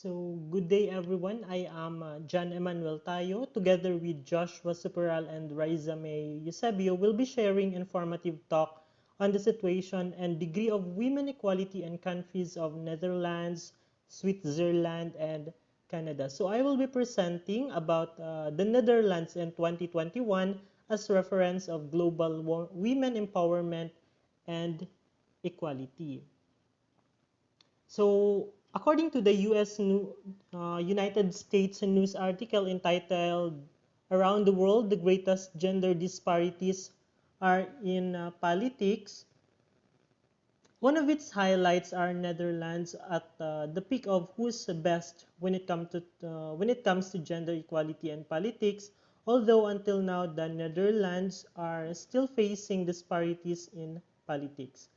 So, good day everyone. I am John Emmanuel Tayo. Together with Joshua Superal and Riza May Eusebio, will be sharing informative talk on the situation and degree of women equality in countries of Netherlands, Switzerland, and Canada. So, I will be presenting about the Netherlands in 2021 as reference of global women empowerment and equality. So, according to the United States news article entitled "Around the World, the Greatest Gender Disparities Are in Politics," one of its highlights are Netherlands at the peak of who's best when it comes to gender equality and politics. Although until now the Netherlands are still facing disparities in politics.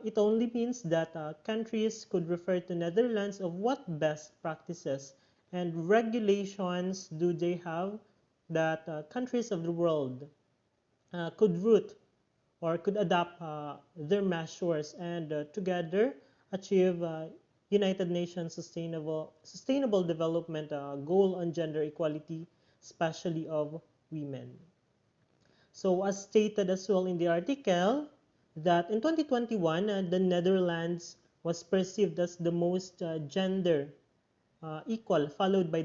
It only means that countries could refer to Netherlands of what best practices and regulations do they have that countries of the world could root or could adapt their measures and together achieve United Nations Sustainable Development Goal on gender equality, especially of women. So as stated as well in the article, that in 2021, the Netherlands was perceived as the most gender equal, followed by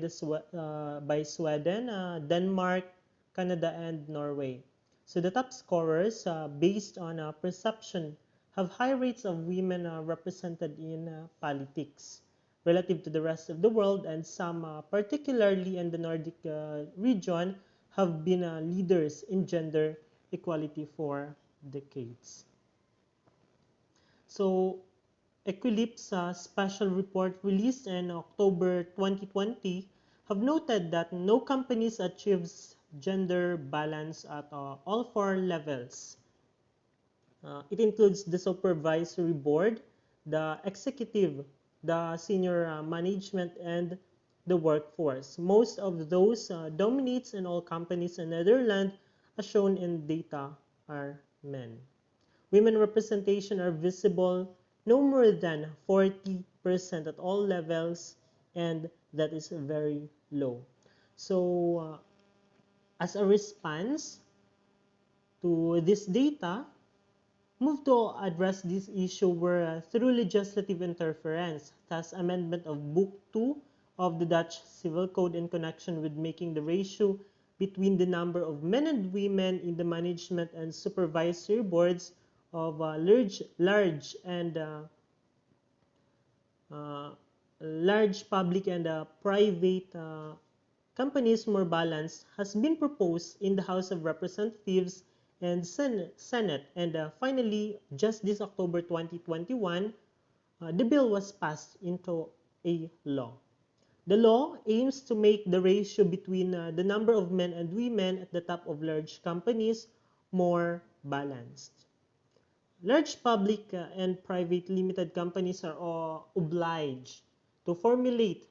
by Sweden, Denmark, Canada, and Norway. So the top scorers, based on perception, have high rates of women represented in politics relative to the rest of the world, and some, particularly in the Nordic region, have been leaders in gender equality for decades. So Equilib's special report released in October 2020 have noted that no companies achieves gender balance at all four levels. It includes the supervisory board, the executive, the senior management, and the workforce. Most of those dominates in all companies in Netherlands, as shown in data, are men. Women representation are visible no more than 40% at all levels, and that is very low. So, as a response to this data, move to address this issue were through legislative interference, thus amendment of Book 2 of the Dutch Civil Code in connection with making the ratio between the number of men and women in the management and supervisory boards of uh, large public and private companies more balanced has been proposed in the House of Representatives and Senate. And finally, just this October 2021, the bill was passed into a law. The law aims to make the ratio between the number of men and women at the top of large companies more balanced. Large public and private limited companies are all obliged to formulate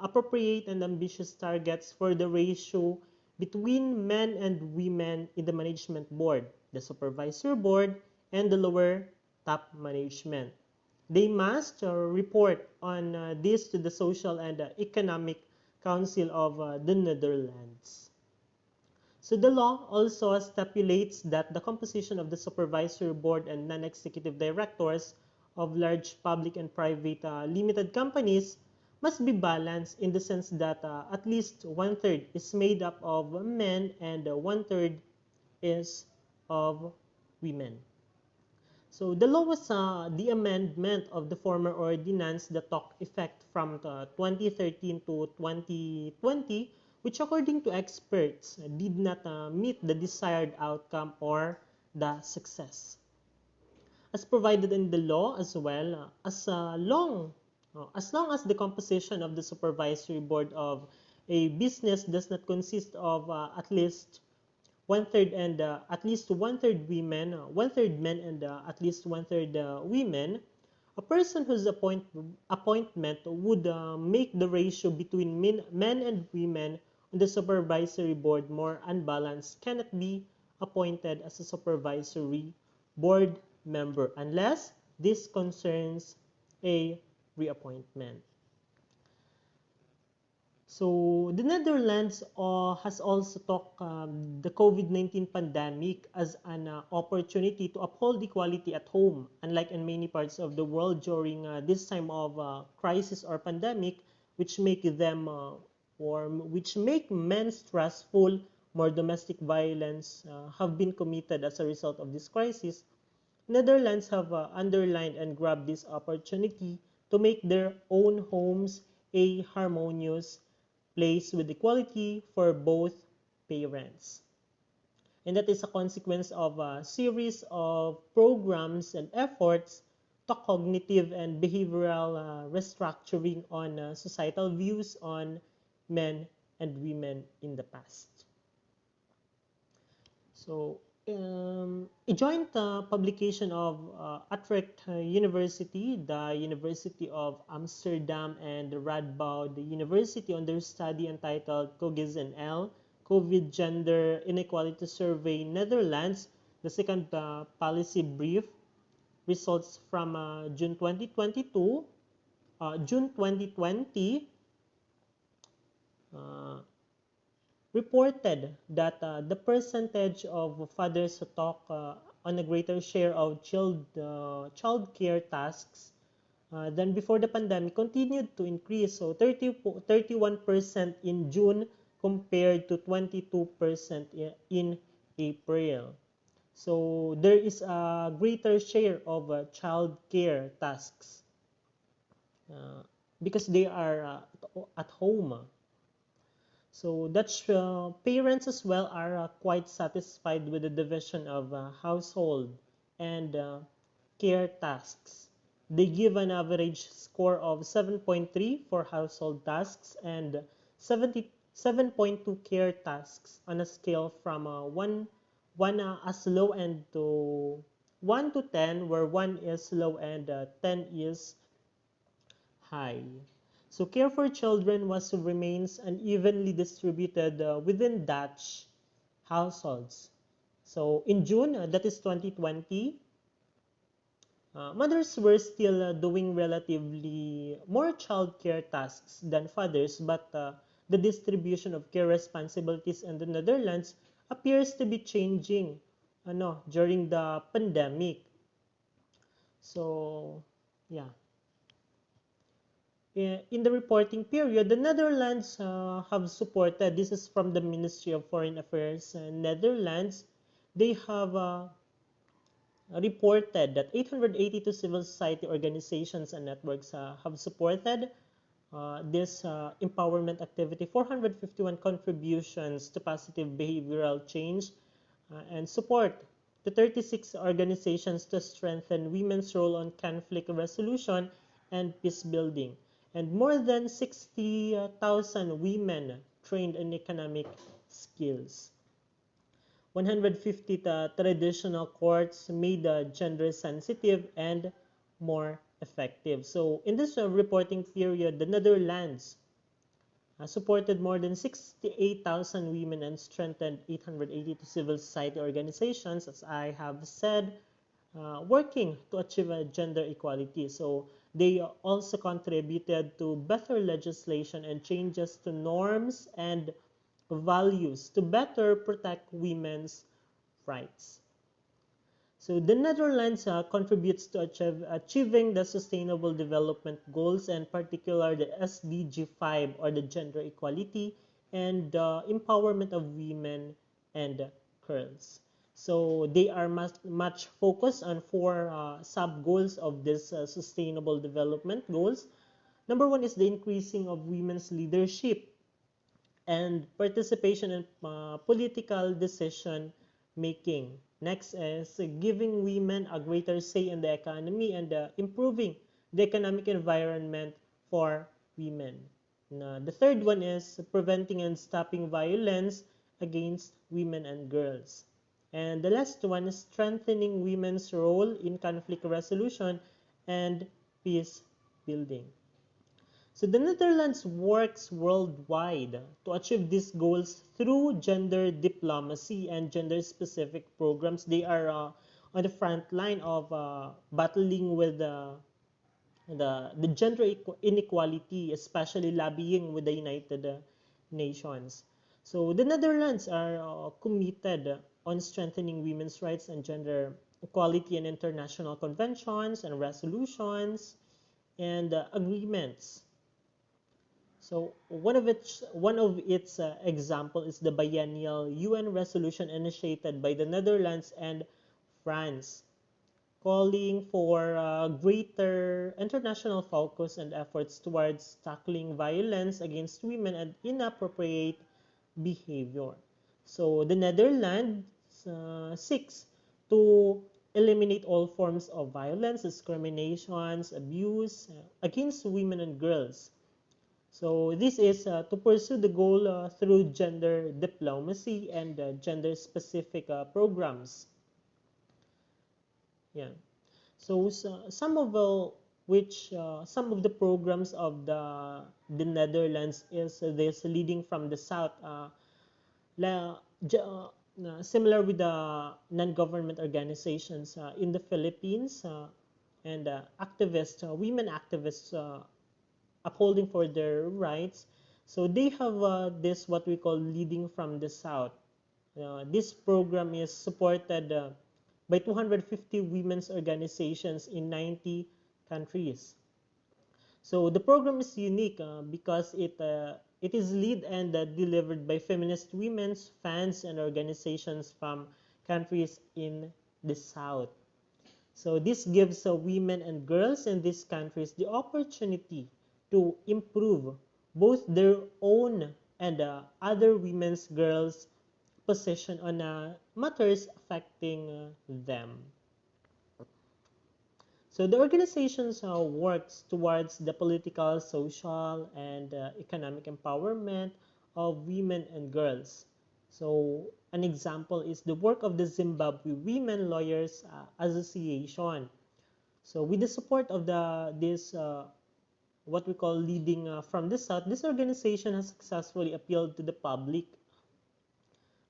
appropriate and ambitious targets for the ratio between men and women in the management board, the supervisory board, and the lower top management. They must report on this to the Social and Economic Council of the Netherlands. So the law also stipulates that the composition of the supervisory board and non-executive directors of large public and private limited companies must be balanced in the sense that at least one-third is made up of men and one-third is of women. So the law was the amendment of the former ordinance that took effect from 2013 to 2020, which according to experts did not meet the desired outcome or the success. As provided in the law as well, as long as the composition of the supervisory board of a business does not consist of at least one-third and at least one-third women, one-third men, and at least one-third women, a person whose appointment would make the ratio between men and women on the supervisory board more unbalanced cannot be appointed as a supervisory board member unless this concerns a reappointment. So the Netherlands has also took the COVID-19 pandemic as an opportunity to uphold equality at home. Unlike in many parts of the world during this time of crisis or pandemic, which make them or which make men stressful, more domestic violence have been committed as a result of this crisis. Netherlands have underlined and grabbed this opportunity to make their own homes a harmonious place with equality for both parents. And that is a consequence of a series of programs and efforts to cognitive and behavioral restructuring on societal views on men and women in the past. So, a joint publication of Utrecht University, the University of Amsterdam, and the Radboud University on their study entitled Cogis and L, COVID Gender Inequality Survey Netherlands, the second policy brief, results from June 2020, uh, reported that the percentage of fathers who talk on a greater share of child care tasks than before the pandemic continued to increase. So 31% in June compared to 22% in April. So there is a greater share of child care tasks uh, because they are at home. So Dutch parents as well are quite satisfied with the division of household and care tasks. They give an average score of 7.3 for household tasks and 77.2 care tasks on a scale from 1 as low and to 1 to 10, where 1 is low and 10 is high. So care for children was remains unevenly distributed within Dutch households. So in June, that is 2020, mothers were still doing relatively more child care tasks than fathers, but the distribution of care responsibilities in the Netherlands appears to be changing during the pandemic. So, yeah. In the reporting period, the Netherlands have supported, this is from the Ministry of Foreign Affairs, Netherlands, they have reported that 882 civil society organizations and networks have supported this empowerment activity, 451 contributions to positive behavioral change, and support to 36 organizations to strengthen women's role on conflict resolution and peace building, and more than 60,000 women trained in economic skills. 150 traditional courts made gender sensitive and more effective. So in this reporting period, the Netherlands supported more than 68,000 women and strengthened 882 civil society organizations, as I have said, working to achieve gender equality. So they also contributed to better legislation and changes to norms and values to better protect women's rights. So the Netherlands contributes to achieving the Sustainable Development Goals, and particular the SDG 5, or the gender equality and empowerment of women and girls. So they are much focused on four sub-goals of this Sustainable Development Goals. Number one is the increasing of women's leadership and participation in political decision making. Next is giving women a greater say in the economy and improving the economic environment for women. The third one is preventing and stopping violence against women and girls. And the last one is strengthening women's role in conflict resolution and peace building. So the Netherlands works worldwide to achieve these goals through gender diplomacy and gender-specific programs. They are on the front line of battling with the gender inequality, especially lobbying with the United Nations. So the Netherlands are committed on strengthening women's rights and gender equality in international conventions and resolutions and agreements. So one of its example is the biennial UN resolution initiated by the Netherlands and France, calling for greater international focus and efforts towards tackling violence against women and inappropriate behavior. So the Netherlands seeks to eliminate all forms of violence, discriminations, abuse against women and girls. So this is to pursue the goal through gender diplomacy and gender-specific programs. Yeah. So some of the programs of the Netherlands is this leading from the south, similar with the non-government organizations in the Philippines and activists, women activists upholding for their rights. So they have this what we call leading from the south. This program is supported by 250 women's organizations in 90 countries. So the program is unique because it is led and delivered by feminist women's fans and organizations from countries in the South. So this gives women and girls in these countries the opportunity to improve both their own and other women's girls' position on matters affecting them. So the organizations works towards the political, social, and economic empowerment of women and girls. So an example is the work of the Zimbabwe Women Lawyers Association. So with the support of this what we call leading from the South, this organization has successfully appealed to the public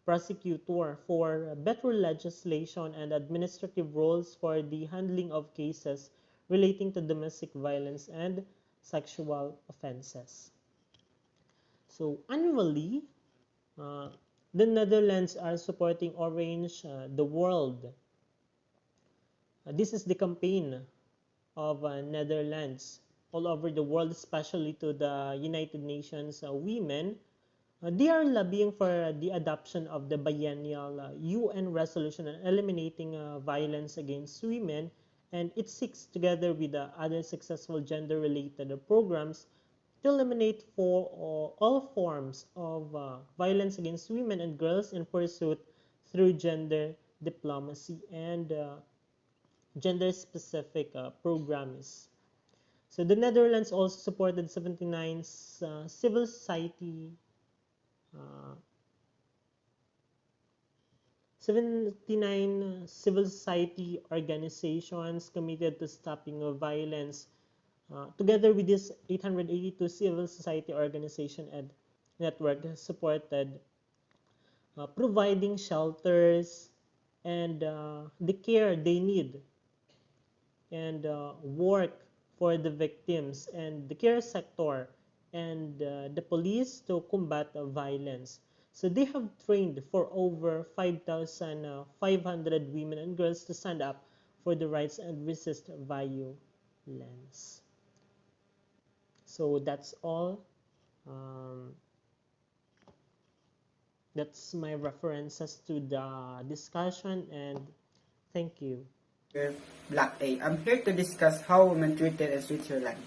prosecutor for better legislation and administrative roles for the handling of cases relating to domestic violence and sexual offenses. So annually, uh, the Netherlands are supporting Orange the World. This is the campaign of Netherlands all over the world, especially to the United Nations women. They are lobbying for the adoption of the biennial UN resolution on eliminating violence against women, and it seeks, together with other successful gender-related programs, to eliminate for all forms of violence against women and girls in pursuit through gender diplomacy and gender-specific programs. So the Netherlands also supported 79 civil society uh, 79 civil society organizations committed to stopping violence, together with this 882 civil society organization and network supported providing shelters and the care they need and work for the victims and the care sector and the police to combat violence. So they have trained for over 5,500 women and girls to stand up for the rights and resist violence. So that's all. Um, that's my references to the discussion, and thank you. Black A. I'm here to discuss how women treated in Switzerland.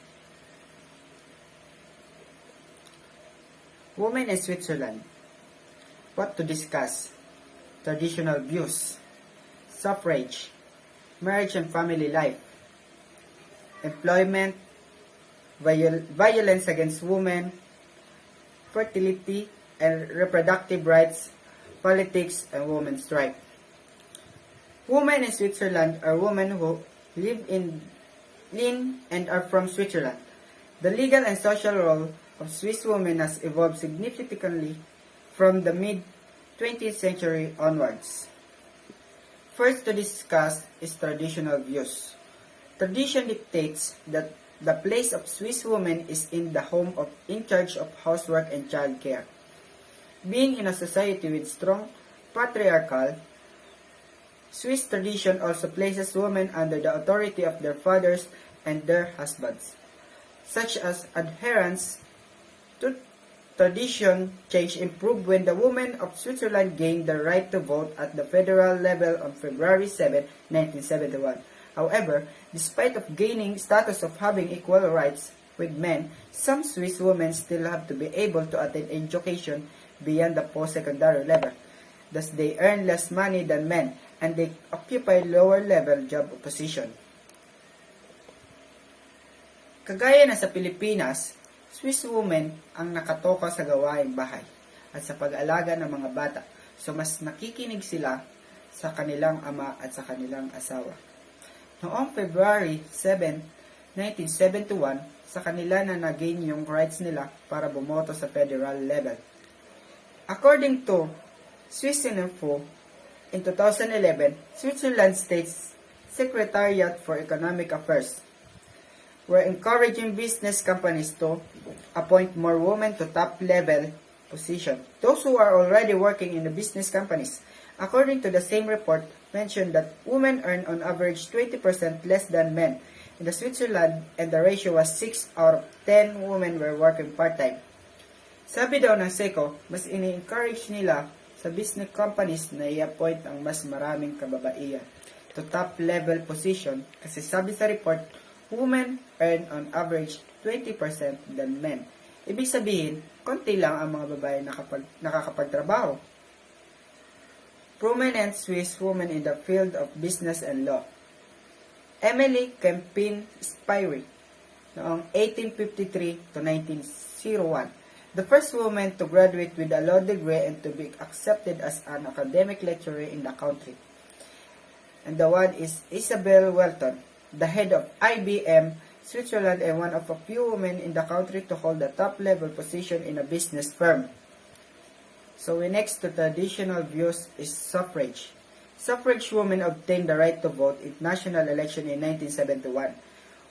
Women in Switzerland. What to discuss? Traditional views, suffrage, marriage and family life, employment, violence against women, fertility and reproductive rights, politics, and women's rights. Women in Switzerland are women who live in and are from Switzerland. The legal and social role of Swiss women has evolved significantly from the mid-20th century onwards. First to discuss is traditional views. Tradition dictates that the place of Swiss women is in the home in charge of housework and child care. Being in a society with strong patriarchal, Swiss tradition also places women under the authority of their fathers and their husbands, such as adherence to tradition change improved when the women of Switzerland gained the right to vote at the federal level on February 7, 1971. However, despite of gaining status of having equal rights with men, some Swiss women still have to be able to attend education beyond the post-secondary level. Thus, they earn less money than men, and they occupy lower-level job position. Kagaya na sa Pilipinas, Swiss women ang nakatoka sa gawaing bahay at sa pag-alaga ng mga bata, so mas nakikinig sila sa kanilang ama at sa kanilang asawa. Noong February 7, 1971, sa kanila na nagain yung rights nila para bumoto sa federal level. According to Swiss Info, in 2011, Switzerland State's Secretariat for Economic Affairs were encouraging business companies to appoint more women to top-level positions. Those who are already working in the business companies, according to the same report, mentioned that women earn on average 20% less than men in the Switzerland, and the ratio was 6 out of 10 women were working part-time. Sabi daw ng SECO, mas ini-encourage nila sa business companies na i-appoint ang mas maraming kababaihan to top-level position kasi sabi sa report, women earn on average 20% than men. Ibig sabihin, konti lang ang mga babae nakakapagtrabaho. Prominent Swiss women in the field of business and law. Emily Kempin Spyri, noong 1853 to 1901. The first woman to graduate with a law degree and to be accepted as an academic lecturer in the country. And the one is Isabel Welton, the head of IBM Switzerland and one of a few women in the country to hold a top-level position in a business firm. So next to traditional views is suffrage. Suffrage women obtained the right to vote in national election in 1971.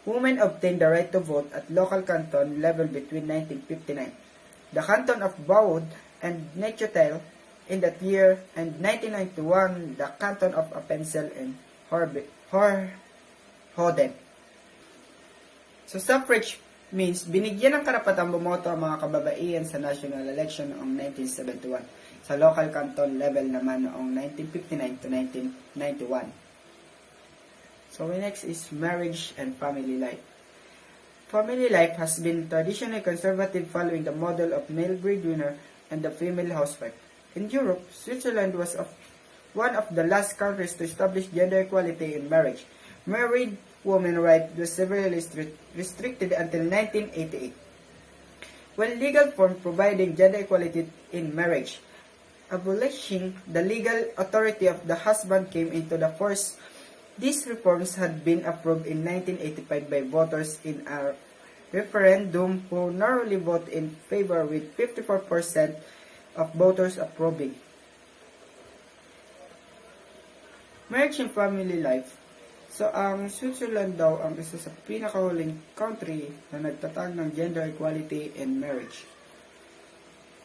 Women obtained the right to vote at local canton level between 1959. The canton of Vaud and Neuchâtel in that year, and 1991, the canton of Appenzell and Hoden. So suffrage means binigyan ng karapatang bumoto ang mga kababaihan sa national election noong 1971. Sa local canton level naman noong 1959 to 1991. So next is marriage and family life. Family life has been traditionally conservative following the model of male breadwinner and the female housewife. In Europe, Switzerland was one of the last countries to establish gender equality in marriage. Married women's rights were severely restricted until 1988, when legal form providing gender equality in marriage. Abolishing the legal authority of the husband came into the force. These reforms had been approved in 1985 by voters in a referendum who narrowly voted in favor with 54% of voters approving. Marriage and family life. So, ang Switzerland daw ang isa sa pinakahuling country na nagtatag ng gender equality in marriage.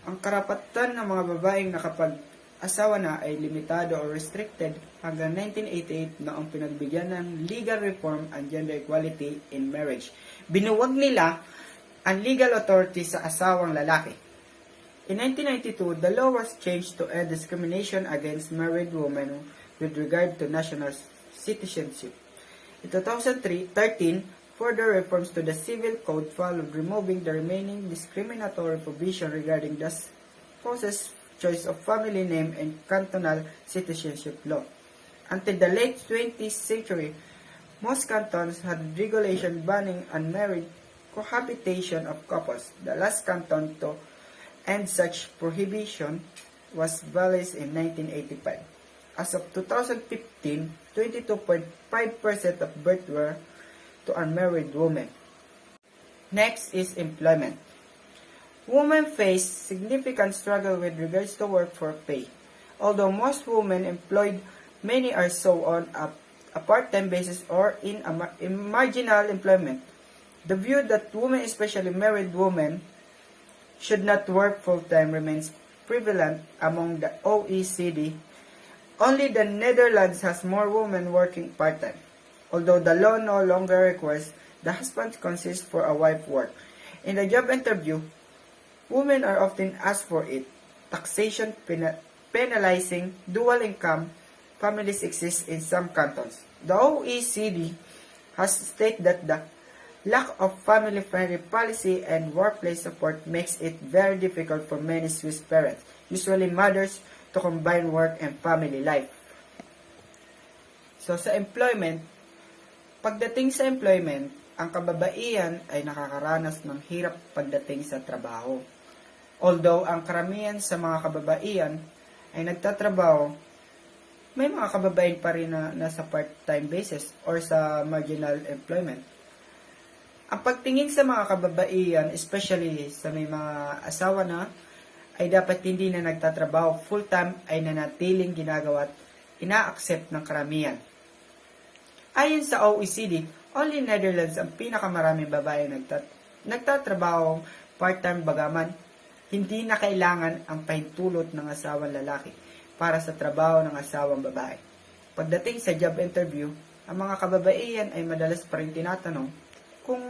Ang karapatan ng mga babaeng nakapag-asawa na ay limitado o restricted hanggang 1988 noong pinagbigyan ng legal reform ang gender equality in marriage. Binuwag nila ang legal authority sa asawang lalaki. In 1992, the law was changed to end discrimination against married women with regard to national citizenship. In 2013, further reforms to the Civil Code followed, removing the remaining discriminatory provision regarding the spouse's choice of family name and cantonal citizenship law. Until the late 20th century, most cantons had regulation banning unmarried cohabitation of couples. The last canton to end such prohibition was Valais in 1985. As of 2015, 22.5% of births were to unmarried women. Next is employment. Women face significant struggle with regards to work for pay. Although most women employed, many are so on a part-time basis or in marginal employment. The view that women, especially married women, should not work full-time remains prevalent among the OECD. Only the Netherlands has more women working part-time, although the law no longer requires the husband consist for a wife work. In the job interview, women are often asked for it. Taxation penalizing dual income families exist in some cantons. The OECD has stated that the lack of family-friendly policy and workplace support makes it very difficult for many Swiss parents, usually mothers, to combine work and family life. So sa employment, pagdating sa employment, ang kababaihan ay nakakaranas ng hirap pagdating sa trabaho. Although ang karamihan sa mga kababaihan ay nagtatrabaho, may mga kababaihan pa rin na nasa part-time basis or sa marginal employment. Ang pagtingin sa mga kababaihan, especially sa may mga asawa na, ay dapat hindi na nagtatrabaho full-time ay nanatiling ginagawa at ina-accept ng karamihan. Ayon sa OECD, only Netherlands ang pinakamaraming babae nagtatrabaho part-time bagaman hindi na kailangan ang pahintulot ng asawang lalaki para sa trabaho ng asawang babae. Pagdating sa job interview, ang mga kababaihan ay madalas pa rin tinatanong kung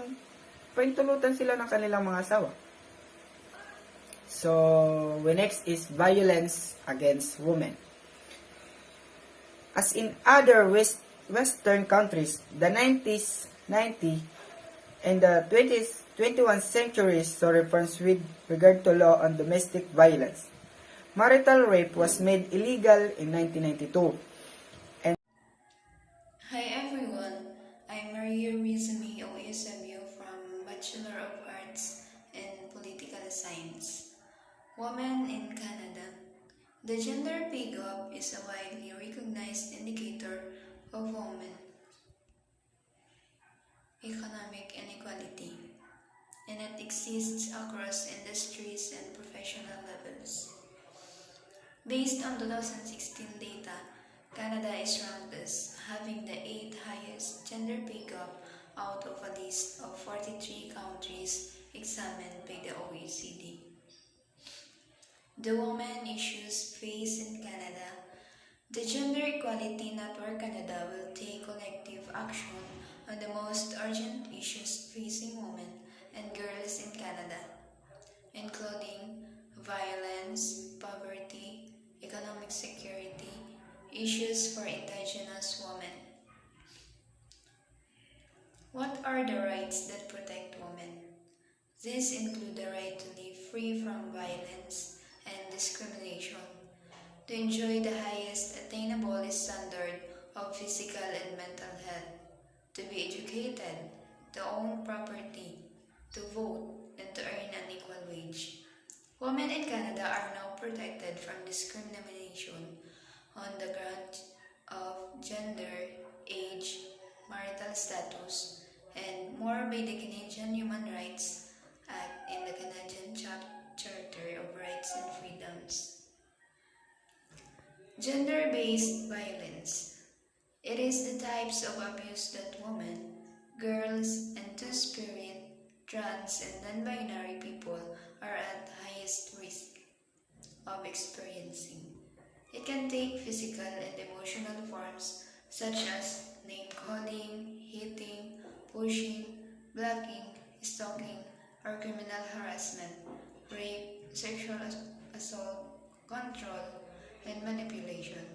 pahintulutan sila ng kanilang mga asawa. So, next is violence against women. As in other Western countries, the 90s and the 21st centuries saw reforms with regard to law on domestic violence. Marital rape was made illegal in 1992. Hi everyone, I'm Maria Rizumi Oyesabio from Bachelor of Arts in Political Science. Women in Canada. The gender pay gap is a widely recognized indicator of women economic inequality, and it exists across industries and professional levels. Based on 2016 data, Canada is ranked as having the 8th highest gender pay gap out of a list of 43 countries examined by the OECD. The women issues faced in Canada. The Gender Equality Network Canada will take collective action on the most urgent issues facing women and girls in Canada, including violence, poverty, economic security, issues for Indigenous women. What are the rights that protect women? These include the right to live free from violence and discrimination, to enjoy the highest attainable standard of physical and mental health, to be educated, to own property, to vote, and to earn an equal wage. Women in Canada are now protected from discrimination on the grounds of gender, age, marital status, and more by the Canadian Human Rights Act and the Canadian Charter of Rights and Freedoms. Gender-based violence. It is the types of abuse that women, girls, and two-spirit, trans, and non-binary people are at highest risk of experiencing. It can take physical and emotional forms such as name-calling, hitting, pushing, blocking, stalking, or criminal harassment, rape, sexual assault, control, and manipulation.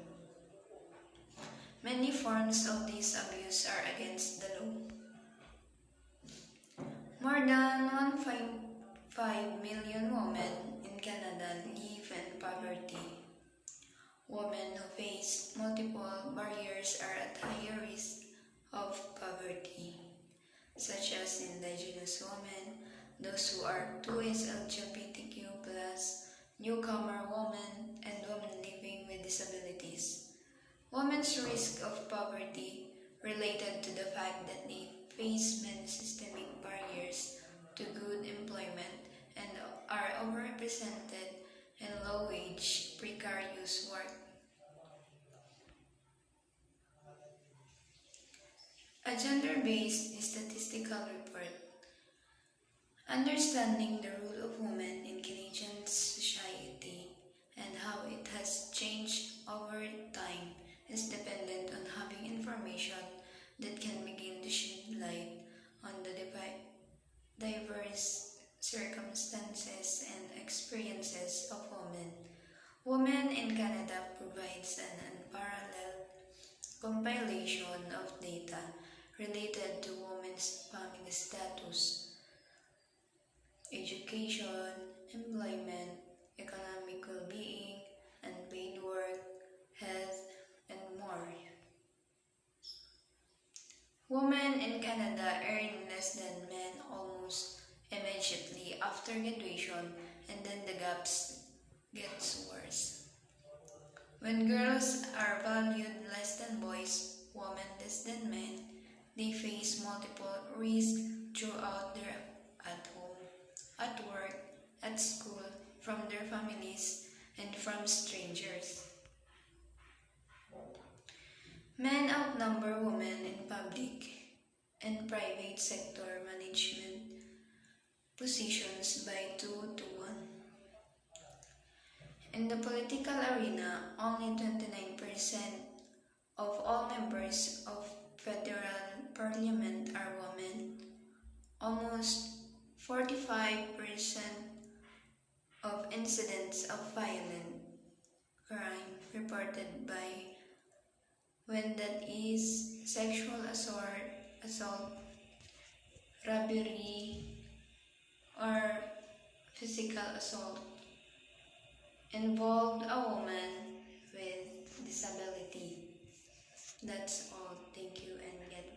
Many forms of this abuse are against the law. More than 1.5 million women in Canada live in poverty. Women who face multiple barriers are at higher risk of poverty, such as Indigenous women, those who are 2S LGBTQ+, newcomer women, and women living with disabilities. Women's risk of poverty related to the fact that they face many systemic barriers to good employment and are overrepresented in low-wage, precarious work. A gender-based statistical report. Understanding the role of women in Canadian society and how it has changed over time is dependent on having information that can begin to shed light on the diverse circumstances and experiences of women. Women in Canada provides an unparalleled compilation of data related to women's family status, education, employment, economic well-being, unpaid work, health, and more. Women in Canada earn less than men almost immediately after graduation, and then the gaps gets worse. When girls are valued less than boys, women less than men, they face multiple risks throughout their at home, at work, at school, from their families, and from strangers. Men outnumber women in public and private sector management positions by 2 to 1. In the political arena, only 29% of all members of federal parliament are women. Almost 45% of incidents of violent crime reported by when that is sexual assault, robbery, or physical assault involved a woman with disability. That's all. Thank you and get